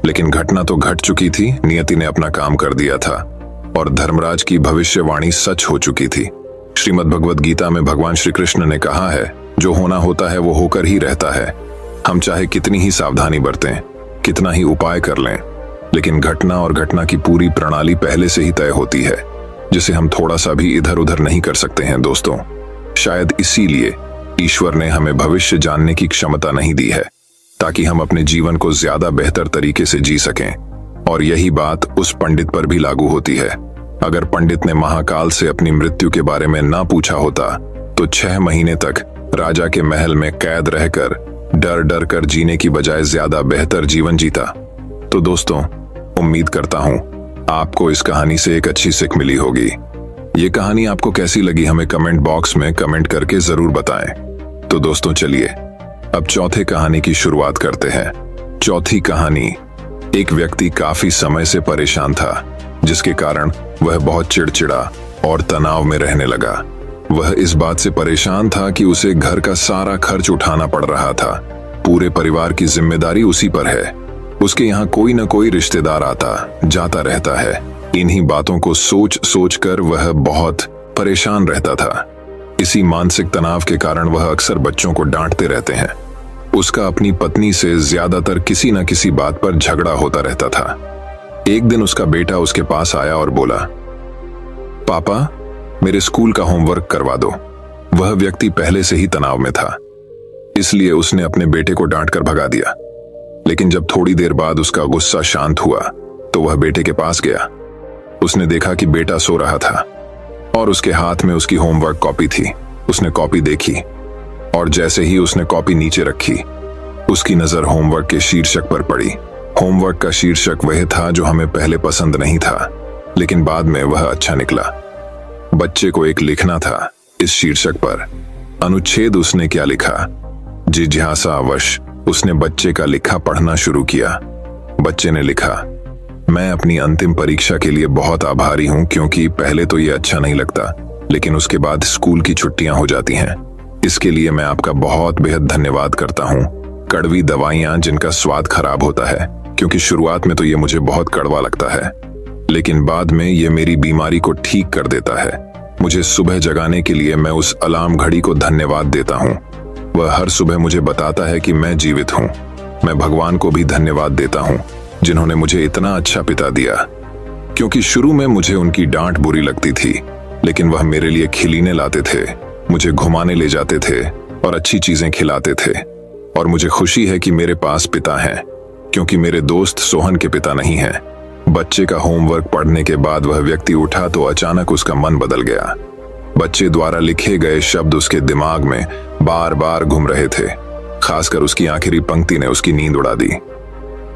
लेकिन घटना तो घट चुकी थी। नियति ने अपना काम कर दिया था और धर्मराज की भविष्यवाणी सच हो चुकी थी। श्रीमद् भगवद गीता में भगवान श्री कृष्ण ने कहा है, जो होना होता है वो होकर ही रहता है। हम चाहे कितनी ही सावधानी बरतें, कितना ही उपाय कर लें, लेकिन घटना और घटना की पूरी प्रणाली पहले से ही तय होती है, जिसे हम थोड़ा सा भी इधर उधर नहीं कर सकते हैं। दोस्तों, शायद इसीलिए ईश्वर ने हमें भविष्य जानने की क्षमता नहीं दी है, ताकि हम अपने जीवन को ज्यादा बेहतर तरीके से जी सकें। और यही बात उस पंडित पर भी लागू होती है। अगर पंडित ने महाकाल से अपनी मृत्यु के बारे में ना पूछा होता तो 6 महीने तक राजा के महल में कैद रहकर डर डर कर जीने की बजाय ज्यादा बेहतर जीवन जीता। तो दोस्तों, उम्मीद करता हूं आपको इस कहानी से एक अच्छी सीख मिली होगी। ये कहानी आपको कैसी लगी हमें कमेंट बॉक्स में कमेंट करके जरूर बताएं। तो दोस्तों, चलिए अब चौथे कहानी की शुरुआत करते हैं। चौथी कहानी, एक व्यक्ति काफी समय से परेशान था, जिसके कारण वह बहुत चिड़चिड़ा और तनाव में रहने लगा। वह इस बात से परेशान था कि उसे घर का सारा खर्च उठाना पड़ रहा था। पूरे परिवार की जिम्मेदारी उसी पर है। उसके यहाँ कोई न कोई रिश्तेदार आता जाता रहता है। इन्हीं बातों को सोच सोच कर वह बहुत परेशान रहता था। इसी मानसिक तनाव के कारण वह अक्सर बच्चों को डांटते रहते हैं। उसका अपनी पत्नी से ज्यादातर किसी न किसी बात पर झगड़ा होता रहता था। एक दिन उसका बेटा उसके पास आया और बोला, पापा, मेरे स्कूल का होमवर्क करवा दो। वह व्यक्ति पहले से ही तनाव में था, इसलिए उसने अपने बेटे को डांटकर भगा दिया। लेकिन जब थोड़ी देर बाद उसका गुस्सा शांत हुआ तो वह बेटे के पास गया। उसने देखा कि बेटा सो रहा था और उसके हाथ में उसकी होमवर्क कॉपी थी। उसने कॉपी देखी और जैसे ही उसने कॉपी नीचे रखी, उसकी नजर होमवर्क के शीर्षक पर पड़ी। होमवर्क का शीर्षक वह था जो हमें पहले पसंद नहीं था, लेकिन बाद में वह अच्छा निकला। बच्चे को एक लिखना था। इस शीर्षक पर अनुच्छेद उसने क्या लिखा? जिज्ञासावश उसने बच्चे का लिखा पढ़ना शुरू किया। बच्चे ने लिखा, मैं अपनी अंतिम परीक्षा के लिए बहुत आभारी हूं, क्योंकि पहले तो ये अच्छा नहीं लगता, लेकिन उसके बाद स्कूल की छुट्टियां हो जाती हैं। इसके लिए मैं आपका बहुत बेहद धन्यवाद करता हूं। कड़वी दवाइयां जिनका स्वाद खराब होता है, क्योंकि शुरुआत में तो ये मुझे बहुत कड़वा लगता है, लेकिन बाद में ये मेरी बीमारी को ठीक कर देता है। मुझे सुबह जगाने के लिए मैं उस अलार्म घड़ी को धन्यवाद देता हूँ। वह हर सुबह मुझे बताता है कि मैं जीवित हूँ। मैं भगवान को भी धन्यवाद देता हूँ, जिन्होंने मुझे इतना अच्छा पिता दिया, क्योंकि शुरू में मुझे उनकी डांट बुरी लगती थी, लेकिन वह मेरे लिए खिलौने लाते थे, मुझे घुमाने ले जाते थे और अच्छी चीजें खिलाते थे। और मुझे खुशी है कि मेरे पास पिता हैं, क्योंकि मेरे दोस्त सोहन के पिता नहीं हैं। बच्चे का होमवर्क पढ़ने के बाद वह व्यक्ति उठा तो अचानक उसका मन बदल गया। बच्चे द्वारा लिखे गए शब्द उसके दिमाग में बार बार घूम रहे थे। खासकर उसकी आखिरी पंक्ति ने उसकी नींद उड़ा दी।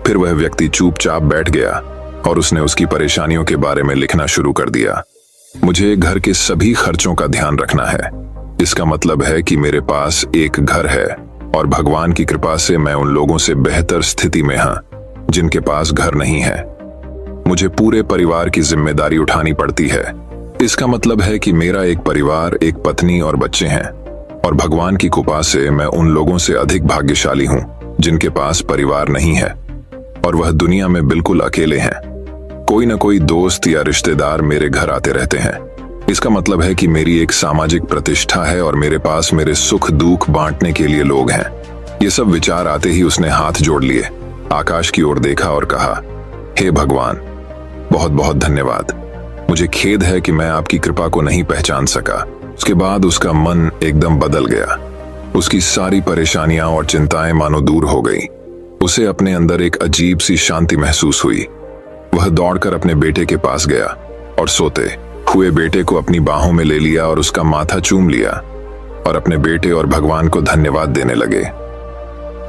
फिर वह व्यक्ति चुपचाप बैठ गया और उसने उसकी परेशानियों के बारे में लिखना शुरू कर दिया। मुझे घर के सभी खर्चों का ध्यान रखना है। इसका मतलब है कि मेरे पास एक घर है और भगवान की कृपा से मैं उन लोगों से बेहतर स्थिति में हूं जिनके पास घर नहीं है। मुझे पूरे परिवार की जिम्मेदारी उठानी पड़ती है। इसका मतलब है कि मेरा एक परिवार, एक पत्नी और बच्चे हैं, और भगवान की कृपा से मैं उन लोगों से अधिक भाग्यशाली हूं जिनके पास परिवार नहीं है और वह दुनिया में बिल्कुल अकेले हैं। कोई न कोई दोस्त या रिश्तेदार मेरे घर आते रहते हैं। इसका मतलब है कि मेरी एक सामाजिक प्रतिष्ठा है और मेरे पास मेरे सुख दुख बांटने के लिए लोग हैं। ये सब विचार आते ही उसने हाथ जोड़ लिए, आकाश की ओर देखा और कहा, हे भगवान, बहुत बहुत धन्यवाद। मुझे खेद है कि मैं आपकी कृपा को नहीं पहचान सका। उसके बाद उसका मन एकदम बदल गया। उसकी सारी परेशानियां और चिंताएं मानो दूर हो गई। उसे अपने अंदर एक अजीब सी शांति महसूस हुई। वह दौड़कर अपने बेटे के पास गया और सोते हुए बेटे को अपनी बाहों में ले लिया और उसका माथा चूम लिया और अपने बेटे और भगवान को धन्यवाद देने लगे।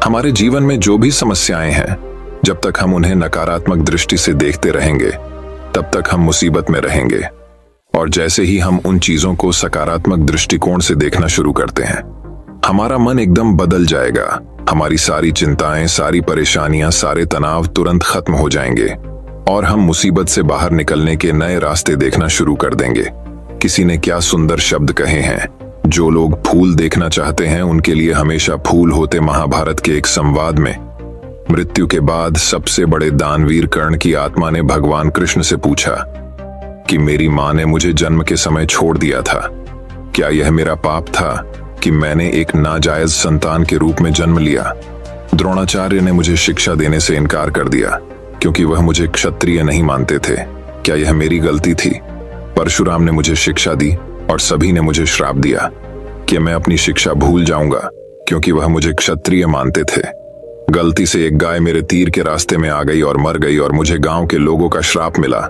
हमारे जीवन में जो भी समस्याएं हैं, जब तक हम उन्हें नकारात्मक दृष्टि से देखते रहेंगे तब तक हम मुसीबत में रहेंगे। और जैसे ही हम उन चीजों को सकारात्मक दृष्टिकोण से देखना शुरू करते हैं, हमारा मन एकदम बदल जाएगा। हमारी सारी चिंताएं, सारी परेशानियां, सारे तनाव तुरंत खत्म हो जाएंगे और हम मुसीबत से बाहर निकलने के नए रास्ते देखना शुरू कर देंगे। किसी ने क्या सुंदर शब्द कहे हैं, जो लोग फूल देखना चाहते हैं उनके लिए हमेशा फूल होते। महाभारत के एक संवाद में मृत्यु के बाद सबसे बड़े दानवीर कर्ण की आत्मा ने भगवान कृष्ण से पूछा कि मेरी मां ने मुझे जन्म के समय छोड़ दिया था। क्या यह मेरा पाप था कि मैंने एक नाजायज संतान के रूप में जन्म लिया? द्रोणाचार्य ने मुझे शिक्षा देने से इनकार कर दिया क्योंकि वह मुझे क्षत्रिय नहीं मानते थे। क्या यह मेरी गलती थी? परशुराम ने मुझे शिक्षा दी और सभी ने मुझे श्राप दिया कि मैं अपनी शिक्षा भूल जाऊंगा क्योंकि वह मुझे क्षत्रिय मानते थे। गलती से एक गाय मेरे तीर के रास्ते में आ गई और मर गई और मुझे गांव के लोगों का श्राप मिला।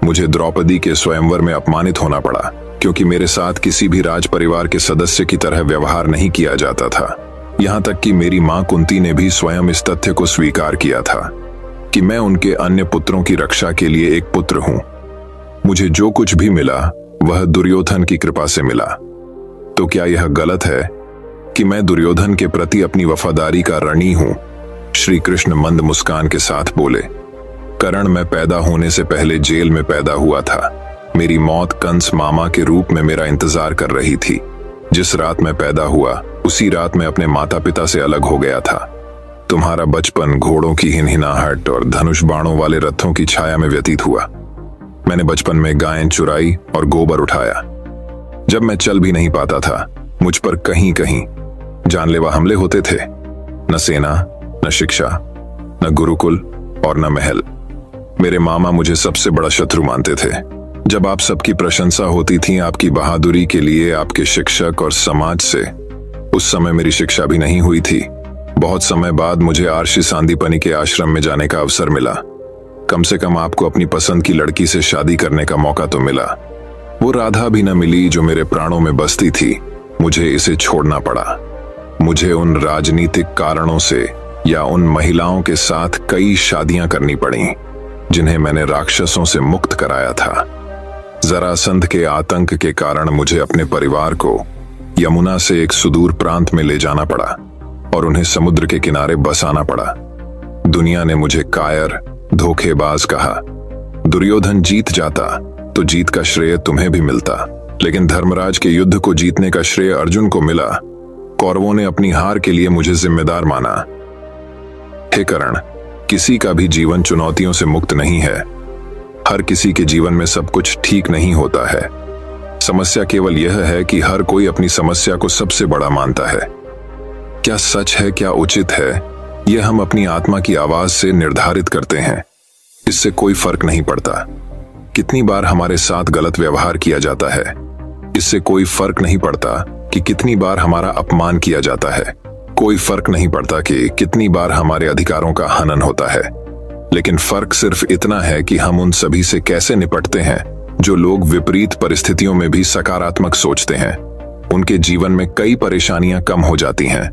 मुझे द्रौपदी के स्वयंवर में अपमानित होना पड़ा क्योंकि मेरे साथ किसी भी राज परिवार के सदस्य की तरह व्यवहार नहीं किया जाता था। यहाँ तक कि मेरी मां कुंती ने भी स्वयं इस तथ्य को स्वीकार किया था कि मैं उनके अन्य पुत्रों की रक्षा के लिए एक पुत्र हूं। मुझे जो कुछ भी मिला वह दुर्योधन की कृपा से मिला। तो क्या यह गलत है कि मैं दुर्योधन के प्रति अपनी वफादारी का ऋणी हूं? श्री कृष्ण मंद मुस्कान के साथ बोले, कर्ण, मैं पैदा होने से पहले जेल में पैदा हुआ था। मेरी मौत कंस मामा के रूप में मेरा इंतजार कर रही थी। जिस रात मैं पैदा हुआ उसी रात मैं अपने माता पिता से अलग हो गया था। तुम्हारा बचपन घोड़ों की हिनहिनाहट और धनुष बाणों वाले रथों की छाया में व्यतीत हुआ। मैंने बचपन में गायें चुराई और गोबर उठाया। जब मैं चल भी नहीं पाता था, मुझ पर कहीं कहीं जानलेवा हमले होते थे। न सेना, न शिक्षा, न गुरुकुल और न महल। मेरे मामा मुझे सबसे बड़ा शत्रु मानते थे। जब आप सबकी प्रशंसा होती थी आपकी बहादुरी के लिए, आपके शिक्षक और समाज से, उस समय मेरी शिक्षा भी नहीं हुई थी। बहुत समय बाद मुझे आर्षि सांदीपनि के आश्रम में जाने का अवसर मिला। कम से कम आपको अपनी पसंद की लड़की से शादी करने का मौका तो मिला। वो राधा भी न मिली जो मेरे प्राणों में बसती थी। मुझे इसे छोड़ना पड़ा। मुझे उन राजनीतिक कारणों से या उन महिलाओं के साथ कई शादियां करनी पड़ी जिन्हें मैंने राक्षसों से मुक्त कराया था। जरासंध के आतंक के कारण मुझे अपने परिवार को यमुना से एक सुदूर प्रांत में ले जाना पड़ा और उन्हें समुद्र के किनारे बसाना पड़ा। दुनिया ने मुझे कायर, धोखेबाज कहा। दुर्योधन जीत जाता तो जीत का श्रेय तुम्हें भी मिलता, लेकिन धर्मराज के युद्ध को जीतने का श्रेय अर्जुन को मिला। कौरवों ने अपनी हार के लिए मुझे जिम्मेदार माना। हे कर्ण, किसी का भी जीवन चुनौतियों से मुक्त नहीं है। हर किसी के जीवन में सब कुछ ठीक नहीं होता है। समस्या केवल यह है कि हर कोई अपनी समस्या को सबसे बड़ा मानता है। क्या सच है, क्या उचित है, यह हम अपनी आत्मा की आवाज से निर्धारित करते हैं। इससे कोई फर्क नहीं पड़ता कितनी बार हमारे साथ गलत व्यवहार किया जाता है। इससे कोई फर्क नहीं पड़ता कि कितनी बार हमारा अपमान किया जाता है। कोई फर्क नहीं पड़ता कि कितनी बार हमारे अधिकारों का हनन होता है। लेकिन फर्क सिर्फ इतना है कि हम उन सभी से कैसे निपटते हैं। जो लोग विपरीत परिस्थितियों में भी सकारात्मक सोचते हैं, उनके जीवन में कई परेशानियां कम हो जाती हैं।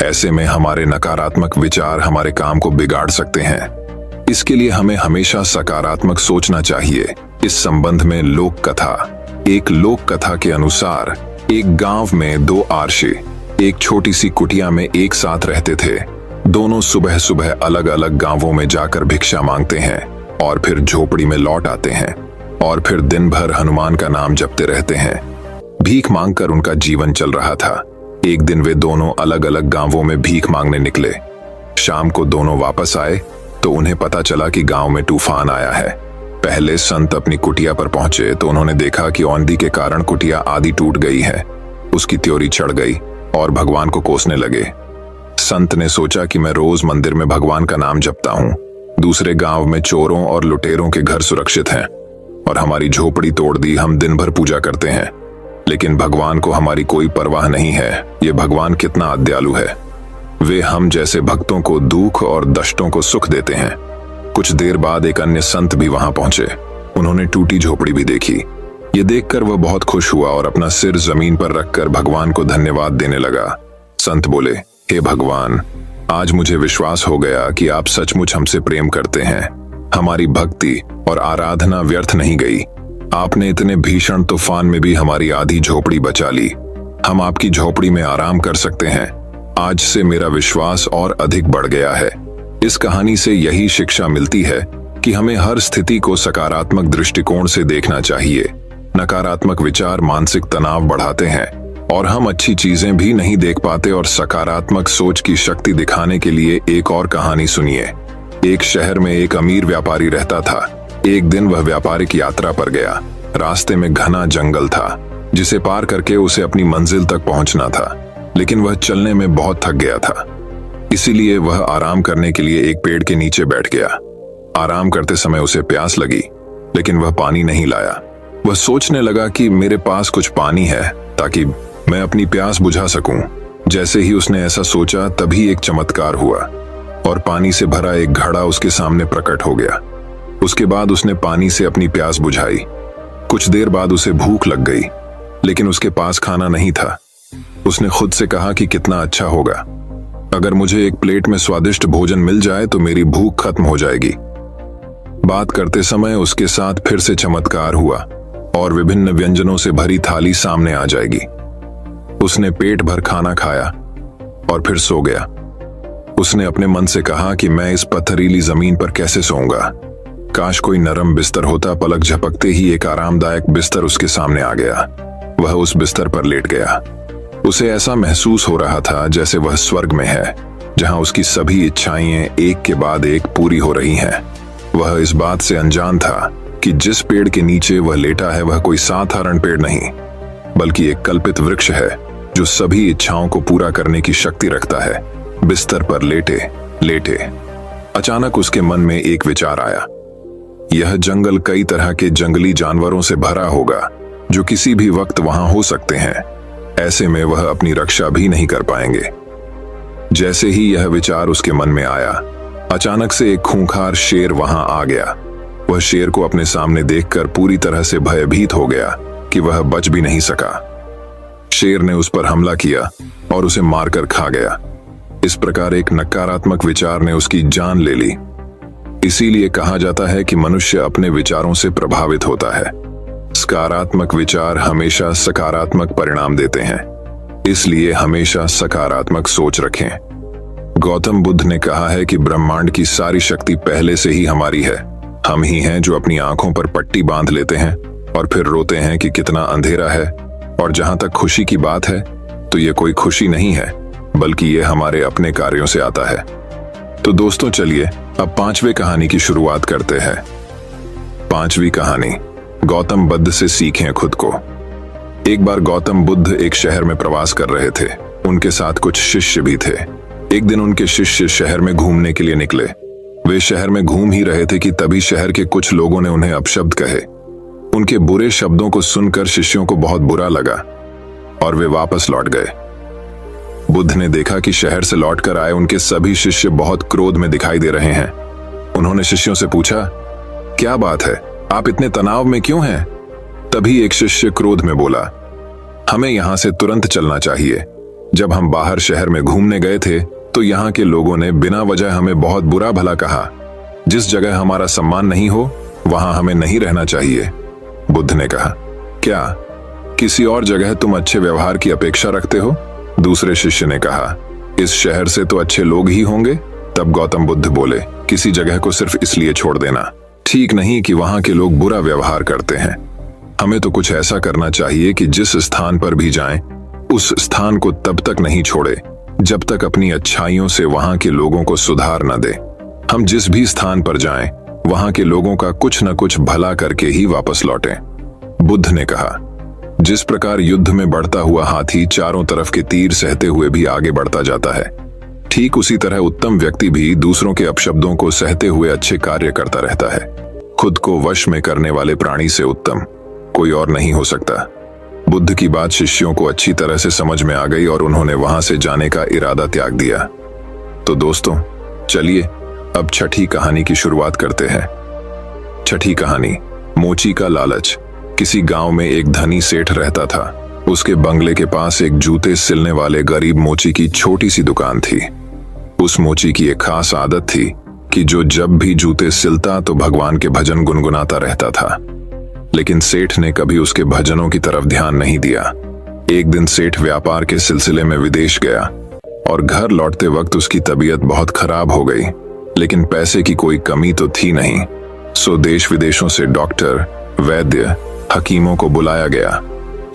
ऐसे में हमारे नकारात्मक विचार हमारे काम को बिगाड़ सकते हैं। इसके लिए हमें हमेशा सकारात्मक सोचना चाहिए। इस संबंध में लोक कथा। एक लोक कथा के अनुसार एक गांव में दो आर्षि एक छोटी सी कुटिया में एक साथ रहते थे। दोनों सुबह सुबह अलग अलग गांवों में जाकर भिक्षा मांगते हैं और फिर झोपड़ी में लौट आते हैं और फिर दिन भर हनुमान का नाम जपते रहते हैं। भीख मांगकर उनका जीवन चल रहा था। एक दिन वे दोनों अलग अलग गांवों में भीख मांगने निकले। शाम को दोनों वापस आए तो उन्हें पता चला कि गांव में तूफान आया है। पहले संत अपनी कुटिया पर पहुंचे तो उन्होंने देखा कि औंधी के कारण कुटिया आधी टूट गई है। उसकी त्योरी चढ़ गई और भगवान को कोसने लगे। संत ने सोचा कि मैं रोज मंदिर में भगवान का नाम जपता हूं, दूसरे गांव में चोरों और लुटेरों के घर सुरक्षित हैं और हमारी झोपड़ी तोड़ दी। हम दिन भर पूजा करते हैं, लेकिन भगवान को हमारी कोई परवाह नहीं है। ये भगवान कितना अदयालु है। वे हम जैसे भक्तों को दुख और दष्टों को सुख देते हैं। कुछ देर बाद एक अन्य संत भी वहां पहुंचे। उन्होंने टूटी झोपड़ी भी देखी। ये देखकर वह बहुत खुश हुआ और अपना सिर जमीन पर रखकर भगवान को धन्यवाद देने लगा। संत बोले, हे भगवान, आज मुझे विश्वास हो गया कि आप सचमुच हमसे प्रेम करते हैं। हमारी भक्ति और आराधना व्यर्थ नहीं गई। आपने इतने भीषण तूफान में भी हमारी आधी झोपड़ी बचा ली। हम आपकी झोपड़ी में आराम कर सकते हैं। आज से मेरा विश्वास और अधिक बढ़ गया है। इस कहानी से यही शिक्षा मिलती है कि हमें हर स्थिति को सकारात्मक दृष्टिकोण से देखना चाहिए। नकारात्मक विचार मानसिक तनाव बढ़ाते हैं और हम अच्छी चीजें भी नहीं देख पाते। और सकारात्मक सोच की शक्ति दिखाने के लिए एक और कहानी सुनिए। एक शहर में एक अमीर व्यापारी रहता था। एक दिन वह व्यापारिक यात्रा पर गया। रास्ते में घना जंगल था जिसे पार करके उसे अपनी मंजिल तक पहुंचना था, लेकिन वह चलने में बहुत थक गया था। इसीलिए वह आराम करने के लिए एक पेड़ के नीचे बैठ गया। आराम करते समय उसे प्यास लगी, लेकिन वह पानी नहीं लाया। वह सोचने लगा कि मेरे पास कुछ पानी है ताकि मैं अपनी प्यास बुझा सकूं। जैसे ही उसने ऐसा सोचा, तभी एक चमत्कार हुआ और पानी से भरा एक घड़ा उसके सामने प्रकट हो गया। उसके बाद उसने पानी से अपनी प्यास बुझाई। कुछ देर बाद उसे भूख लग गई, लेकिन उसके पास खाना नहीं था। उसने खुद से कहा कि कितना अच्छा होगा अगर मुझे एक प्लेट में स्वादिष्ट भोजन मिल जाए तो मेरी भूख खत्म हो जाएगी। बात करते समय उसके साथ फिर से चमत्कार हुआ और विभिन्न व्यंजनों से भरी थाली सामने आ जाएगी। उसने पेट भर खाना खाया और फिर सो गया। उसने अपने मन से कहा कि मैं इस पथरीली जमीन पर कैसे सोऊंगा। काश कोई नरम बिस्तर होता। पलक झपकते ही एक आरामदायक बिस्तर उसके सामने आ गया। वह उस बिस्तर पर लेट गया। उसे ऐसा महसूस हो रहा था जैसे वह स्वर्ग में है, जहां उसकी सभी इच्छाएं एक के बाद एक पूरी हो रही हैं। वह इस बात से अनजान था कि जिस पेड़ के नीचे वह लेटा है वह कोई साधारण पेड़ नहीं, बल्कि एक कल्पित वृक्ष है जो सभी इच्छाओं को पूरा करने की शक्ति रखता है। बिस्तर पर लेटे लेटे अचानक उसके मन में एक विचार आया। यह जंगल कई तरह के जंगली जानवरों से भरा होगा जो किसी भी वक्त वहां हो सकते हैं। ऐसे में वह अपनी रक्षा भी नहीं कर पाएंगे। जैसे ही यह विचार उसके मन में आया, अचानक से एक खूंखार शेर वहां आ गया। वह शेर को अपने सामने देखकर पूरी तरह से भयभीत हो गया कि वह बच भी नहीं सका। शेर ने उस पर हमला किया और उसे मारकर खा गया। इस प्रकार एक नकारात्मक विचार ने उसकी जान ले ली। इसीलिए कहा जाता है कि मनुष्य अपने विचारों से प्रभावित होता है। सकारात्मक विचार हमेशा सकारात्मक परिणाम देते हैं, इसलिए हमेशा सकारात्मक सोच रखें। गौतम बुद्ध ने कहा है कि ब्रह्मांड की सारी शक्ति पहले से ही हमारी है। हम ही हैं जो अपनी आंखों पर पट्टी बांध लेते हैं और फिर रोते हैं कि कितना अंधेरा है। और जहां तक खुशी की बात है, तो ये कोई खुशी नहीं है, बल्कि ये हमारे अपने कार्यों से आता है। तो दोस्तों, चलिए अब 5वें कहानी की शुरुआत करते हैं। 5वीं कहानी, गौतम बुद्ध से सीखें खुद को। एक बार गौतम बुद्ध एक शहर में प्रवास कर रहे थे। उनके साथ कुछ शिष्य भी थे। एक दिन उनके शिष्य शहर में घूमने के लिए निकले। वे शहर में घूम ही रहे थे कि तभी शहर के कुछ लोगों ने उन्हें अपशब्द कहे। उनके बुरे शब्दों को सुनकर शिष्यों को बहुत बुरा लगा और वे वापस लौट गए। बुद्ध ने देखा कि शहर से लौटकर आए उनके सभी शिष्य बहुत क्रोध में दिखाई दे रहे हैं। उन्होंने शिष्यों से पूछा, क्या बात है, आप इतने तनाव में क्यों हैं? तभी एक शिष्य क्रोध में बोला, हमें यहां से तुरंत चलना चाहिए। जब हम बाहर शहर में घूमने गए थे तो यहाँ के लोगों ने बिना वजह हमें बहुत बुरा भला कहा। जिस जगह हमारा सम्मान नहीं हो वहां हमें नहीं रहना चाहिए। बुद्ध ने कहा, क्या किसी और जगह तुम अच्छे व्यवहार की अपेक्षा रखते हो? दूसरे शिष्य ने कहा, इस शहर से तो अच्छे लोग ही होंगे। तब गौतम बुद्ध बोले, किसी जगह को सिर्फ इसलिए छोड़ देना ठीक नहीं कि वहां के लोग बुरा व्यवहार करते हैं। हमें तो कुछ ऐसा करना चाहिए कि जिस स्थान पर भी जाएं, उस स्थान को तब तक नहीं छोड़े जब तक अपनी अच्छाइयों से वहां के लोगों को सुधार न दे। हम जिस भी स्थान पर जाएं, वहां के लोगों का कुछ न कुछ भला करके ही वापस लौटें। बुद्ध ने कहा, जिस प्रकार युद्ध में बढ़ता हुआ हाथी चारों तरफ के तीर सहते हुए भी आगे बढ़ता जाता है, ठीक उसी तरह उत्तम व्यक्ति भी दूसरों के अपशब्दों को सहते हुए अच्छे कार्य करता रहता है। खुद को वश में करने वाले प्राणी से उत्तम कोई और नहीं हो सकता। बुद्ध की बात शिष्यों को अच्छी तरह से समझ में आ गई और उन्होंने वहां से जाने का इरादा त्याग दिया। तो दोस्तों, चलिए अब छठी कहानी की शुरुआत करते हैं। छठी कहानी, मोची का लालच। किसी गांव में एक धनी सेठ रहता था। उसके बंगले के पास एक जूते सिलने वाले गरीब मोची की छोटी सी दुकान थी। उस मोची की एक खास आदत थी कि जो जब भी जूते सिलता तो भगवान के भजन गुनगुनाता रहता था। लेकिन सेठ ने कभी उसके भजनों की तरफ ध्यान नहीं दिया। एक दिन सेठ व्यापार के सिलसिले में विदेश गया और घर लौटते वक्त उसकी तबीयत बहुत खराब हो गई। लेकिन पैसे की कोई कमी तो थी नहीं, सो देश विदेशों से डॉक्टर, वैद्य, हकीमों को बुलाया गया,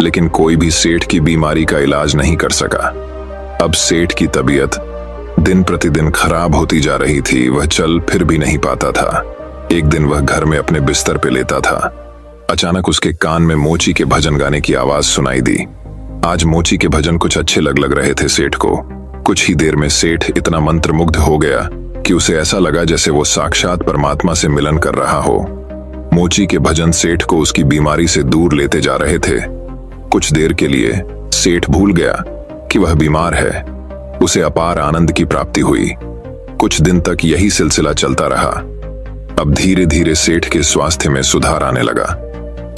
लेकिन कोई भी सेठ की बीमारी का इलाज नहीं कर सका। अब सेठ की तबीयत दिन प्रतिदिन खराब होती जा रही थी। वह चल फिर भी नहीं पाता था। एक दिन वह घर में अपने बिस्तर पे लेटा था। अचानक उसके कान में मोची के भजन गाने की आवाज सुनाई दी। आज मोची के भजन कुछ अच्छे लग रहे थे सेठ को। कुछ ही देर में सेठ इतना मंत्रमुग्ध हो गया कि उसे ऐसा लगा जैसे वो साक्षात परमात्मा से मिलन कर रहा हो। मोची के भजन सेठ को उसकी बीमारी से दूर लेते जा रहे थे। कुछ देर के लिए सेठ भूल गया कि वह बीमार है। उसे अपार आनंद की प्राप्ति हुई। कुछ दिन तक यही सिलसिला चलता रहा। अब धीरे धीरे सेठ के स्वास्थ्य में सुधार आने लगा।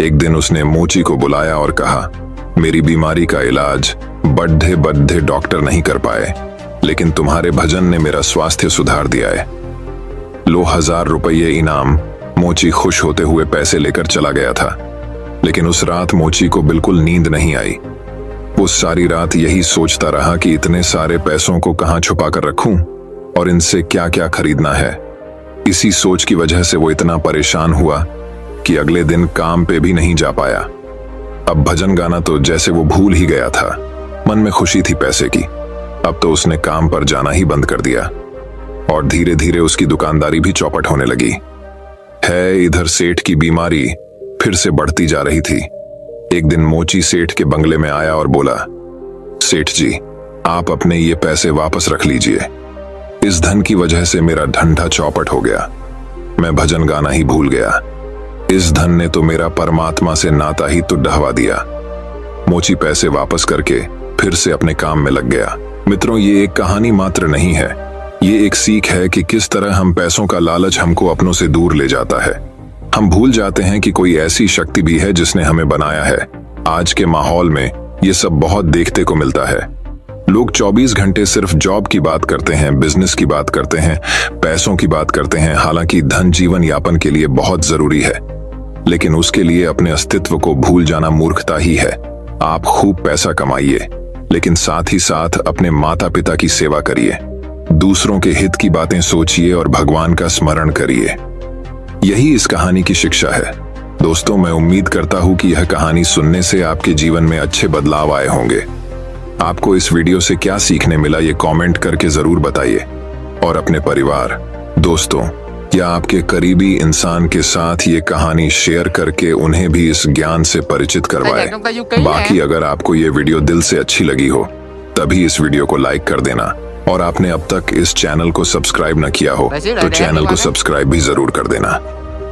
एक दिन उसने मोची को बुलाया और कहा, मेरी बीमारी का इलाज बड्ढे बड्ढे डॉक्टर नहीं कर पाए, लेकिन तुम्हारे भजन ने मेरा स्वास्थ्य सुधार दिया है। लो 1000 रुपये इनाम। मोची खुश होते हुए पैसे लेकर चला गया था। लेकिन उस रात मोची को बिल्कुल नींद नहीं आई। वो सारी रात यही सोचता रहा कि इतने सारे पैसों को कहां छुपा कर रखूं और इनसे क्या क्या खरीदना है। इसी सोच की वजह से वो इतना परेशान हुआ कि अगले दिन काम पे भी नहीं जा पाया। अब भजन गाना तो जैसे वो भूल ही गया था। मन में खुशी थी पैसे की। अब तो उसने काम पर जाना ही बंद कर दिया और धीरे धीरे उसकी दुकानदारी भी चौपट होने लगी। इधर सेठ की बीमारी फिर से बढ़ती जा रही थी। एक दिन मोची सेठ के बंगले में आया और बोला, सेठ जी, आप अपने ये पैसे वापस रख लीजिए। इस धन की वजह से मेरा धंधा चौपट हो गया। मैं भजन गाना ही भूल गया। इस धन ने तो मेरा परमात्मा से नाता ही तो ढहवा दिया। मोची पैसे वापस करके फिर से अपने काम में लग गया। मित्रों, ये एक कहानी मात्र नहीं है। ये एक सीख है कि किस तरह हम पैसों का लालच हमको अपनों से दूर ले जाता है। हम भूल जाते हैं कि कोई ऐसी शक्ति भी है जिसने हमें बनाया है। आज के माहौल में ये सब बहुत देखने को मिलता है। लोग 24 घंटे सिर्फ जॉब की बात करते हैं, बिजनेस की बात करते हैं, पैसों की बात करते हैं। हालांकि धन जीवन यापन के लिए बहुत जरूरी है, लेकिन उसके लिए अपने अस्तित्व को भूल जाना मूर्खता ही है। आप खूब पैसा कमाइए, लेकिन साथ ही साथ अपने माता पिता की सेवा करिए, दूसरों के हित की बातें सोचिए और भगवान का स्मरण करिए। यही इस कहानी की शिक्षा है। दोस्तों, मैं उम्मीद करता हूं कि यह कहानी सुनने से आपके जीवन में अच्छे बदलाव आए होंगे। आपको इस वीडियो से क्या सीखने मिला, ये कमेंट करके जरूर बताइए। और अपने परिवार, दोस्तों या आपके करीबी इंसान के साथ ये कहानी शेयर करके उन्हें भी इस ज्ञान से परिचित करवाएं। बाकी अगर आपको ये वीडियो दिल से अच्छी लगी हो तभी इस वीडियो को लाइक कर देना, और आपने अब तक इस चैनल को सब्सक्राइब न किया हो तो चैनल को सब्सक्राइब भी जरूर कर देना।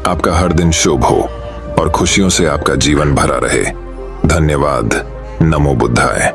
आपका हर दिन शुभ हो और खुशियों से आपका जीवन भरा रहे। धन्यवाद। नमो बुद्धाय।